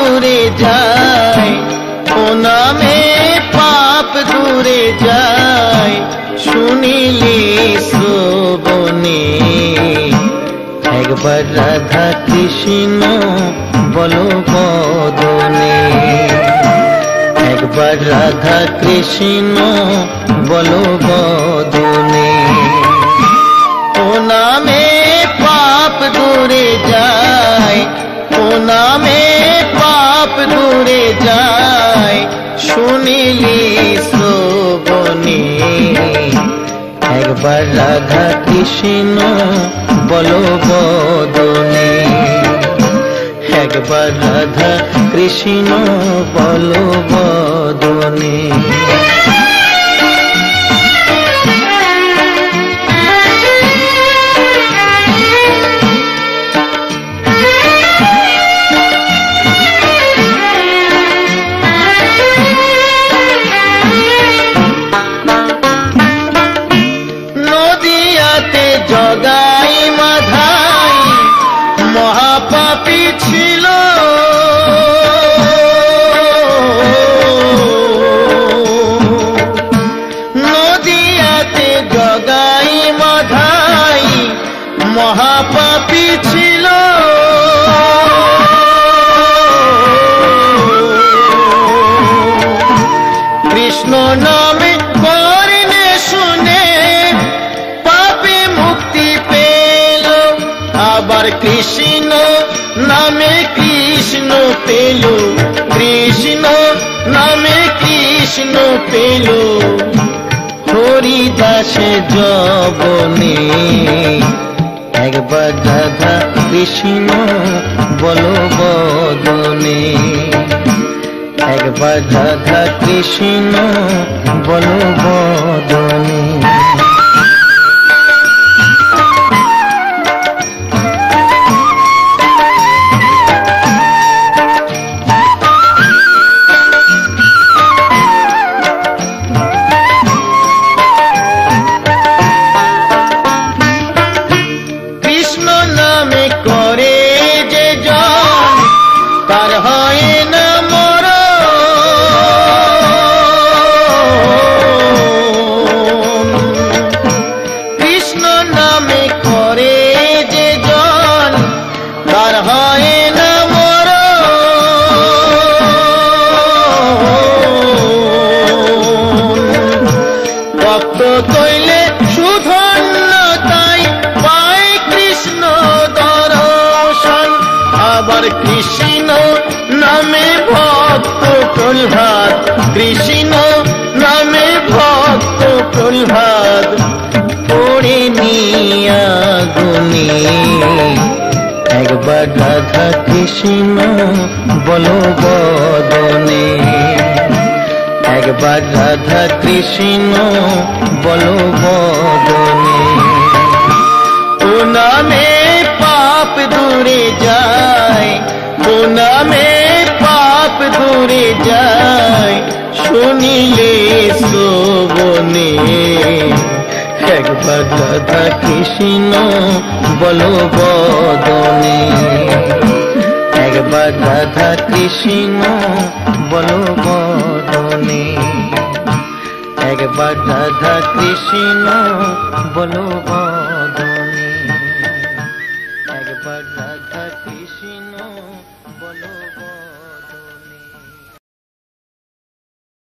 দূরে যায়, ও নামে পাপ দূরে যায়, শুনিলে শ্রবণে। একবার রাধা কৃষ্ণ বলো বদনে, একবার রাধা কৃষ্ণ বলো বদনে। ও নামে পাপ দূরে যায়, ও নামে পাপ দূরে যায়, শুনিলি শ্রবণে। একবার রাধা কৃষ্ণ বলো বদনে, একবার রাধা কৃষ্ণ বলো বদনে। নদিয়াতে জগাই মাধাই মহাপাপী ছিল, নদিয়াতে জগাই মাধাই মহাপাপী ছিল। কৃষ্ণ নামে করিনে শুনে পাপে মুক্তি পেল, আবার কৃষ্ণ নামে কৃষ্ণ পেল, কৃষ্ণ নামে কৃষ্ণ পেল। হরিদাসে যবনে একবার রাধা কৃষ্ণ বলো বদনে, একবার রাধা কৃষ্ণ বলো বদনে। কৃষ্ণ নামে করে যে জন তার হয় না মরণ, কৃষ্ণ নামে করে যে জন তার হয় না মরণ। ভক্ত তৈলে সুধন্যতাই পায় কৃষ্ণ দর্শন, আবার কৃষ্ণ নামে ভক্ত প্রহ্লাদ, কৃষ্ণ নামে ভক্ত প্রহ্লাদ পড়ে নিয়া গুনে। একবার রাধা কৃষ্ণ বলো বদনে, একবার রাধা কৃষ্ণ বলো বদনে। ও নামে পাপ দূরে যায়, ও নামে পাপ দূরে যায়, শুনিলে শ্রবণে। একবার রাধা কৃষ্ণ বলো বদনে, একবার রাধা কৃষ্ণ বলো বদনে, একবার রাধা কৃষ্ণ বলো বদনে, একবার রাধা কৃষ্ণ বলো বদনে।